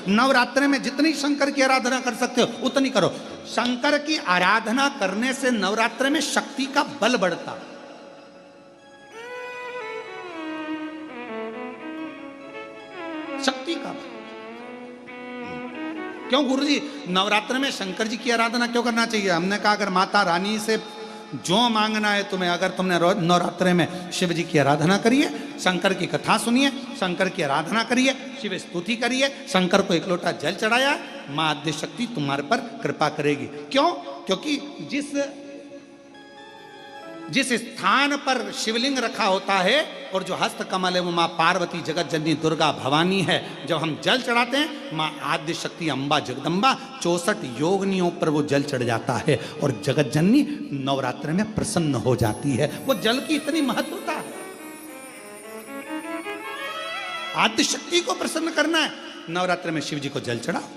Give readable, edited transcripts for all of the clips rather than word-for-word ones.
नवरात्रि में जितनी शंकर की आराधना कर सकते हो उतनी करो। शंकर की आराधना करने से नवरात्रि में शक्ति का बल बढ़ता। शक्ति का बल। क्यों गुरुजी नवरात्र में शंकर जी की आराधना क्यों करना चाहिए? हमने कहा अगर माता रानी से जो मांगना है तुम्हें, अगर तुमने नवरात्रे में शिव जी की आराधना करिए, शंकर की कथा सुनिए, शंकर की आराधना करिए, शिव स्तुति करिए, शंकर को एक लोटा जल चढ़ाया, मां आद्य शक्ति तुम्हारे पर कृपा करेगी। क्यों? क्योंकि जिस स्थान पर शिवलिंग रखा होता है और जो हस्त कमल है वो माँ पार्वती जगत जननी दुर्गा भवानी है। जब हम जल चढ़ाते हैं माँ आद्य शक्ति अम्बा जगदम्बा 64 योगिनियों पर वो जल चढ़ जाता है और जगत जननी नवरात्र में प्रसन्न हो जाती है। वो जल की इतनी महत्वता है। आद्य शक्ति को प्रसन्न करना है, नवरात्र में शिव जी को जल चढ़ाओ।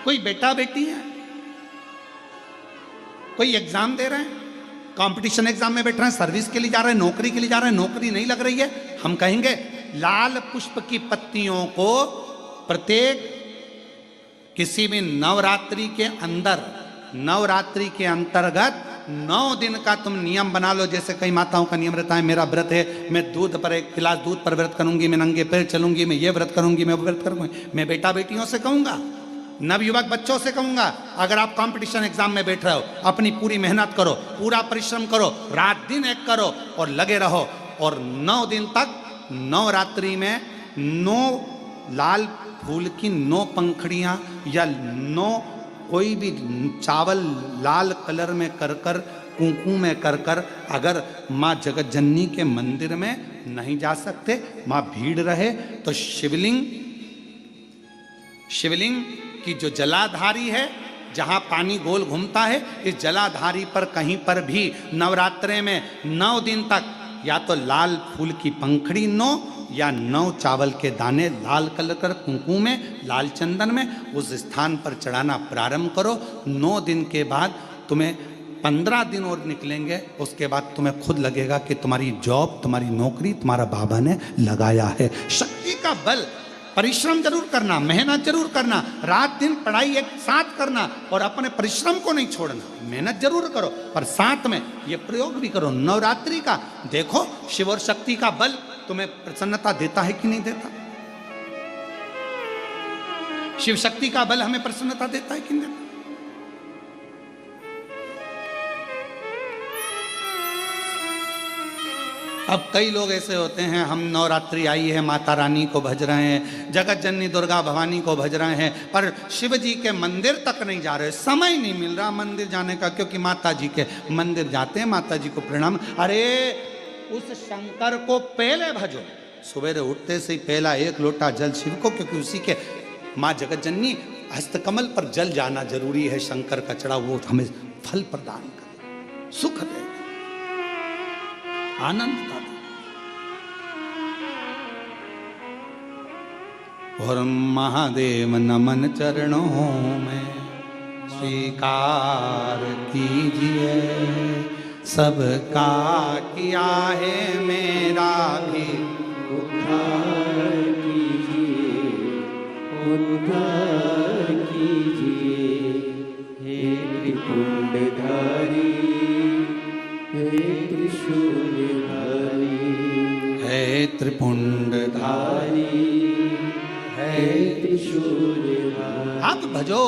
कोई बेटा बेटी है, कोई एग्जाम दे रहे हैं, कंपटीशन एग्जाम में बैठ रहे हैं, सर्विस के लिए जा रहे हैं, नौकरी के लिए जा रहे हैं, नौकरी नहीं लग रही है, हम कहेंगे लाल पुष्प की पत्तियों को प्रत्येक किसी भी नवरात्रि के अंतर्गत 9 दिन का तुम नियम बना लो। जैसे कई माताओं का नियम रहता है, मेरा व्रत है, मैं दूध पर 1 गिलास दूध पर व्रत करूंगी, मैं नंगे पैर चलूंगी, मैं ये व्रत करूंगी, मैं वो व्रत करूंगी। मैं बेटा बेटियों से कहूंगा, नवयुवक बच्चों से कहूंगा, अगर आप कंपटीशन एग्जाम में बैठ रहे हो, अपनी पूरी मेहनत करो, पूरा परिश्रम करो, रात दिन एक करो और लगे रहो। और 9 दिन तक नवरात्रि में 9 लाल फूल की 9 पंखड़ियां या 9 कोई भी चावल लाल कलर में कर कर कुंकू में कर कर, अगर माँ जगत जननी के मंदिर में नहीं जा सकते, माँ भीड़ रहे तो शिवलिंग की जो जलाधारी है, जहां पानी गोल घूमता है, इस जलाधारी पर कहीं पर भी नवरात्रे में 9 दिन तक या तो लाल फूल की पंखड़ी 9 या 9 चावल के दाने लाल कलर कर कुंकू में, लाल चंदन में उस स्थान पर चढ़ाना प्रारंभ करो। 9 दिन के बाद तुम्हें 15 दिन और निकलेंगे, उसके बाद तुम्हें खुद लगेगा कि तुम्हारी जॉब, तुम्हारी नौकरी तुम्हारा बाबा ने लगाया है। शक्ति का बल। परिश्रम जरूर करना, मेहनत जरूर करना, रात दिन पढ़ाई एक साथ करना और अपने परिश्रम को नहीं छोड़ना। मेहनत जरूर करो पर साथ में ये प्रयोग भी करो नवरात्रि का। देखो शिव और शक्ति का बल तुम्हें प्रसन्नता देता है कि नहीं देता? शिव शक्ति का बल हमें प्रसन्नता देता है कि नहीं देता? अब कई लोग ऐसे होते हैं, हम नवरात्रि आई है, माता रानी को भज रहे हैं, जगत जननी दुर्गा भवानी को भज रहे हैं, पर शिव जी के मंदिर तक नहीं जा रहे, समय नहीं मिल रहा मंदिर जाने का, क्योंकि माता जी के मंदिर जाते हैं, माता जी को प्रणाम। अरे उस शंकर को पहले भजो, सवेरे उठते से ही पहला 1 लोटा जल शिव को, क्योंकि उसी के माँ जगत जननी हस्तकमल पर जल जाना जरूरी है। शंकर का चढ़ा वो हमें फल प्रदान करे, सुख दे, आनंद का। और महादेव नमन चरणों में स्वीकार कीजिए, सबका किया है मेरा भी उद्धार कीजिए, उद्धार कीजिए। हे त्रिपुंडधारी, हे त्रिशूलधारी, हे त्रिपुंडधारी, हे त्रिशूलधारी। आप भजो